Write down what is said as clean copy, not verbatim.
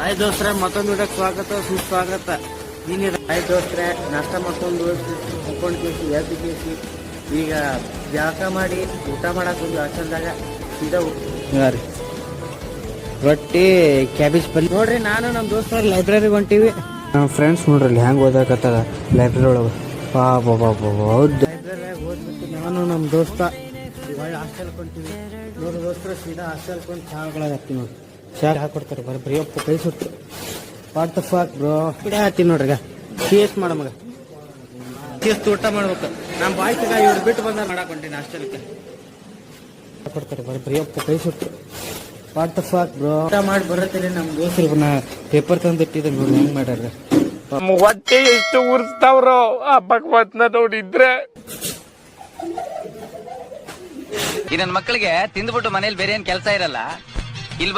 Hi ದೋಸ್ತ್ರೆ, ಮತ್ತೊಂದು ವಿಡಿಯೋಕ್ಕೆ ಸ್ವಾಗತ ಸುಸ್ವಾಗತ. ಹಾಯ್ ದೋಸ್ತ್ರೆ, ನಾಷ್ಟ ಮಾಡ್ಕೊಂಡು ಮುಕ್ಕೊಂಡು ಕೇಸಿ ಎದ್ದು ಕೇಸಿ ಈಗ ಜಾಕ ಮಾಡಿ ಊಟ ಮಾಡಕ್ಕೆ ಒಂದು ಹಾಸ್ಟೆಲ್ದಾಗ ಸೀದಾ ರೀ ರೊಟ್ಟಿ ಕ್ಯಾಬೇಜ್ ಪಲ್ಯ. ನೋಡ್ರಿ, ನಾನು ನಮ್ಮ ದೋಸ್ತರ ಲೈಬ್ರರಿಗೆ ಹೊಂಟೀವಿ. ನಮ್ಮ ಫ್ರೆಂಡ್ಸ್ ನೋಡ್ರಿ ಹೆಂಗೆ ಓದಾಕತ್ತಾರ ಲೈಬ್ರರಿ ಒಳಗೆ. ಹೌದು, ಲೈಬ್ರರಿಯಾಗ ಓದ್ಬಿಟ್ಟು ನಾನು ನಮ್ಮ ದೋಸ್ತ ಒಳ್ಳೆ ಹಾಸ್ಟೆಲ್ಗೆ ಹೊಂಟೀವಿ. ನೋಡ್ರಿ ದೋಸ್ತರ, ಸೀದಾ ಹಾಸ್ಟೆಲ್ಗೆ ಕೊಂಡು ಚಾಗಳಾಗ ಹತ್ತಿ ನೋಡಿ. ಚಾ ಹಾಕೊಡ್ತಾರೆ ಬರೀ ಅಪ್ಪ ಕೈ ಸುಟ್ಟು. ವಾಟ್ ದ ಫಾಕ್ ಬ್ರೋ, ಗಿಡ ಹತ್ತಿ ನೋಡ್ರಿ. ಈಗ ಟೇಸ್ಟ್ ಮಾಡ ಮಗ, ಟೇಸ್ಟ್ ಊಟ ಮಾಡ್ಬೇಕು. ನಮ್ಮ ಬಾಯ್ತಾಗ ಇವ್ರು ಬಿಟ್ಟು ಬಂದ ಮಾಡಾಕೊಂಡೀನಿ ಹಾಸ್ಟೆಲ್ಗೆ. ಕೊಡ್ತಾರೆ ಬರೀ ಅಪ್ಪ ಕೈ ಸುಟ್ಟು. ವಾಟ್ ದ ಫಾಕ್ ಬ್ರೋ, ಊಟ ಮಾಡಿ ಬರತ್ತೀನಿ. ನಮ್ಮ ದೋಸ್ತರು ನಾ ಪೇಪರ್ ತಂದಿಟ್ಟಿದ್ದೆ ನೋಡಿ ಹೆಂಗ್ ಮಾಡ್ಯಾರ. ಹೊಟ್ಟೆ ಎಷ್ಟು ಉರ್ಸ್ತಾವ್ರೋ ಆ ಭಗವತ್ನ ನೋಡಿದ್ರೆ. ಈ ನನ್ನ ಮಕ್ಕಳಿಗೆ ತಿಂದ್ಬಿಟ್ಟು ಮನೇಲಿ ಬೇರೆ ಏನ್ ಕೆಲಸ ಇರಲ್ಲ. ಇಲ್ಲಿ